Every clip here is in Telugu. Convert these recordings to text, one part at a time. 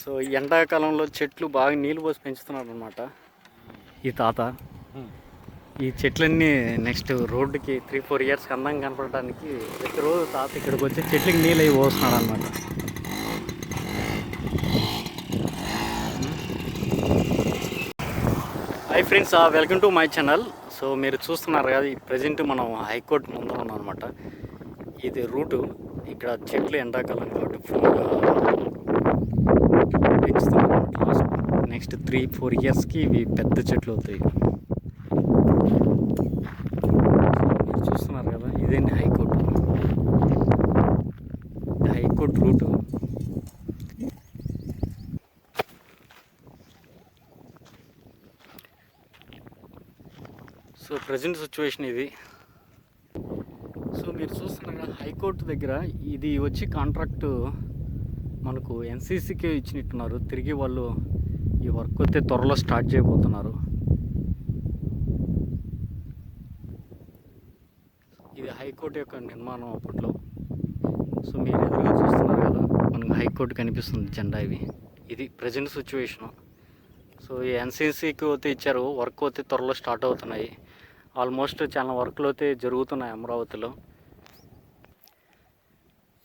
సో ఎండాకాలంలో చెట్లు బాగా నీళ్ళు పోసి పెంచుతున్నారు అనమాట ఈ తాత. ఈ చెట్లన్నీ నెక్స్ట్ రోడ్డుకి 3-4 ఇయర్స్కి అందంగా కనపడడానికి ప్రతిరోజు తాత ఇక్కడికి వచ్చి చెట్లకి నీళ్ళు అవి పోస్తున్నాడు అనమాట. Hi friends, welcome to my channel. So మీరు చూస్తున్నారు కదా, ఈ ప్రజెంట్ మనం హైకోర్టు ముందు ఉన్నాం అనమాట. ఇది రూటు. ఇక్కడ చెట్లు ఎండాకాలం కాబట్టి ఫుల్గా పెంచుతున్నారు అనమాట. నెక్స్ట్ 3-4 ఇయర్స్కి ఇవి పెద్ద చెట్లు అవుతాయి. మీరు చూస్తున్నారు కదా, ఇదేంటి high court. High court route. So present situation ఇది. సో మీరు చూస్తున్నారు హైకోర్టు దగ్గర ఇది వచ్చి కాంట్రాక్టు మనకు ఎన్సీసీకే ఇచ్చినట్టున్నారు. తిరిగి వాళ్ళు ఈ వర్క్ అయితే త్వరలో స్టార్ట్ చేయబోతున్నారు. ఇది హైకోర్టు యొక్క నిర్మాణం అప్పట్లో. సో మీరు ఎదురుగా చూస్తున్నారు కదా, మనకు హైకోర్టు కనిపిస్తుంది జెండా. ఇది ప్రజెంట్ సిచ్యువేషను. సో ఈ ఎన్సీసీకి అయితే ఇచ్చారు, వర్క్ అయితే త్వరలో స్టార్ట్ అవుతున్నాయి. ఆల్మోస్ట్ చాలా వర్క్లు అయితే జరుగుతున్నాయి అమరావతిలో.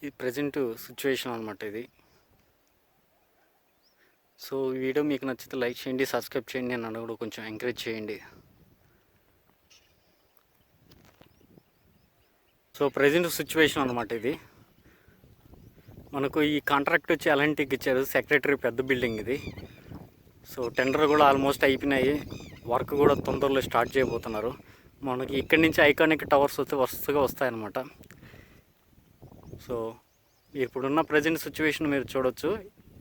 ఇది ప్రజెంట్ సిచ్యువేషన్ అనమాట ఇది. సో ఈ వీడియో మీకు నచ్చితే లైక్ చేయండి, సబ్స్క్రైబ్ చేయండి, నన్ను కూడా కొంచెం ఎంకరేజ్ చేయండి. సో ప్రజెంట్ సిచ్యువేషన్ అనమాట ఇది. మనకు ఈ కాంట్రాక్ట్ వచ్చి ఎలాంటికి ఇచ్చారు, సెక్రటరీ పెద్ద బిల్డింగ్ ఇది. సో టెండర్ కూడా ఆల్మోస్ట్ అయిపోయినాయి, వర్క్ కూడా తొందరలో స్టార్ట్ చేయబోతున్నారు. మనకి ఇక్కడి నుంచి ఐకానిక్ టవర్స్ వస్తే వరుసగా వస్తాయన్నమాట. సో ఇప్పుడున్న ప్రజెంట్ సిచ్యువేషన్ మీరు చూడొచ్చు.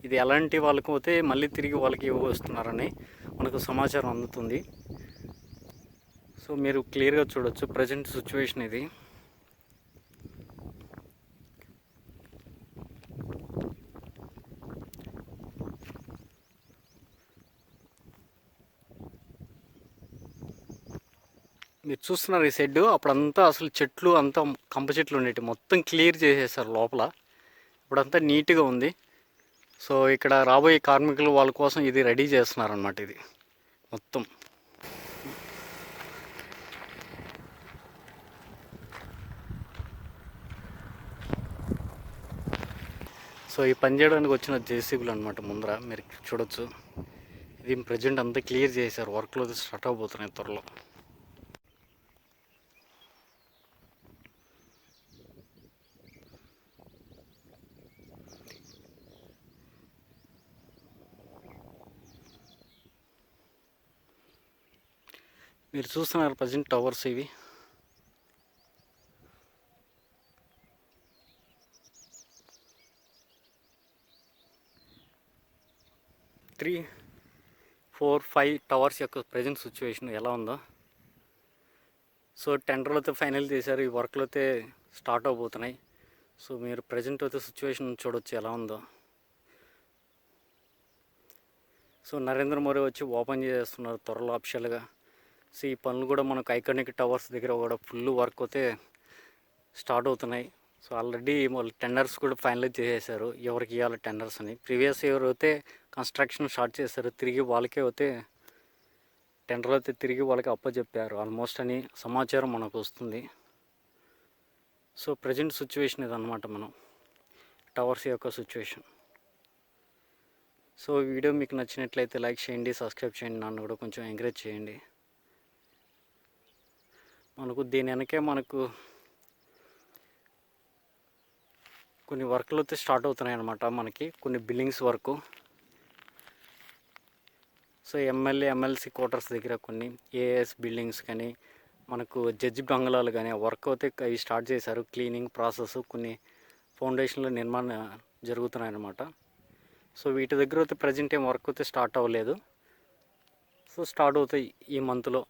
ఇది ఎలాంటి వాళ్ళకి పోతే మళ్ళీ తిరిగి వాళ్ళకి వస్తున్నారని మనకు సమాచారం అందుతుంది. సో మీరు క్లియర్గా చూడొచ్చు ప్రజెంట్ సిచ్యువేషన్ ఇది. మీరు చూస్తున్నారు ఈ సైడ్ అప్పుడంతా అసలు చెట్లు అంతా కంప చెట్లు ఉండేవి, మొత్తం క్లియర్ చేసేసారు లోపల. ఇప్పుడంతా నీట్గా ఉంది. సో ఇక్కడ రాబోయే కార్మికులు వాళ్ళ కోసం ఇది రెడీ చేస్తున్నారు అన్నమాట. ఇది మొత్తం సో ఈ పని చేయడానికి వచ్చిన జేసీబీలు అనమాట ముందర మీరు చూడొచ్చు. ఇది ప్రజెంట్ అంతా క్లియర్ చేశారు, వర్క్లో స్టార్ట్ అవబోతున్నాయి త్వరలో. మీరు చూస్తున్నారు ప్రజెంట్ టవర్స్ ఇవి. త్రీ 4-5 టవర్స్ యొక్క ప్రజెంట్ సిచ్యువేషన్ ఎలా ఉందో. సో టెండర్లు అయితే ఫైనల్ చేశారు, ఈ వర్క్లు అయితే స్టార్ట్ అవబోతున్నాయి. సో మీరు ప్రజెంట్ అయితే సిచ్యువేషన్ చూడవచ్చు ఎలా ఉందో. సో నరేంద్ర మోడీ వచ్చి ఓపెన్ చేస్తున్నారు త్వరలో అఫిషియల్గా. సో ఈ పనులు కూడా మనకు ఐకానిక్ టవర్స్ దగ్గర కూడా ఫుల్ వర్క్ అయితే స్టార్ట్ అవుతున్నాయి. సో ఆల్రెడీ వాళ్ళు టెండర్స్ కూడా ఫైనలైజ్ చేసేసారు, ఎవరికి ఇవ్వాలి టెండర్స్ అని. ప్రీవియస్ ఇయర్ అయితే కన్స్ట్రక్షన్ స్టార్ట్ చేశారు, తిరిగి వాళ్ళకే అయితే టెండర్లు అయితే తిరిగి వాళ్ళకి అప్పచెప్పారు ఆల్మోస్ట్ అని సమాచారం మనకు వస్తుంది. సో ప్రజెంట్ సిచ్యువేషన్ ఇదన్నమాట మనం టవర్స్ యొక్క సిచ్యువేషన్. సో వీడియో మీకు నచ్చినట్లయితే లైక్ చేయండి, సబ్స్క్రైబ్ చేయండి, నన్ను కూడా కొంచెం ఎంకరేజ్ చేయండి. మనకు దీని వెనకే మనకు కొన్ని వర్క్లు అయితే స్టార్ట్ అవుతున్నాయి అన్నమాట. మనకి కొన్ని బిల్డింగ్స్ వరకు. సో ఎమ్మెల్సీ క్వార్టర్స్ దగ్గర కొన్ని ఏఎస్ బిల్డింగ్స్ కానీ, మనకు జడ్జి బంగ్లాలు కానీ వర్క్ అయితే అవి స్టార్ట్ చేశారు. క్లీనింగ్ ప్రాసెస్, కొన్ని ఫౌండేషన్ల నిర్మాణం జరుగుతున్నాయి అన్నమాట. సో వీటి దగ్గర అయితే ప్రజెంట్ ఏం వర్క్ అయితే స్టార్ట్ అవ్వలేదు. సో స్టార్ట్ అవుతాయి ఈ మంత్లో.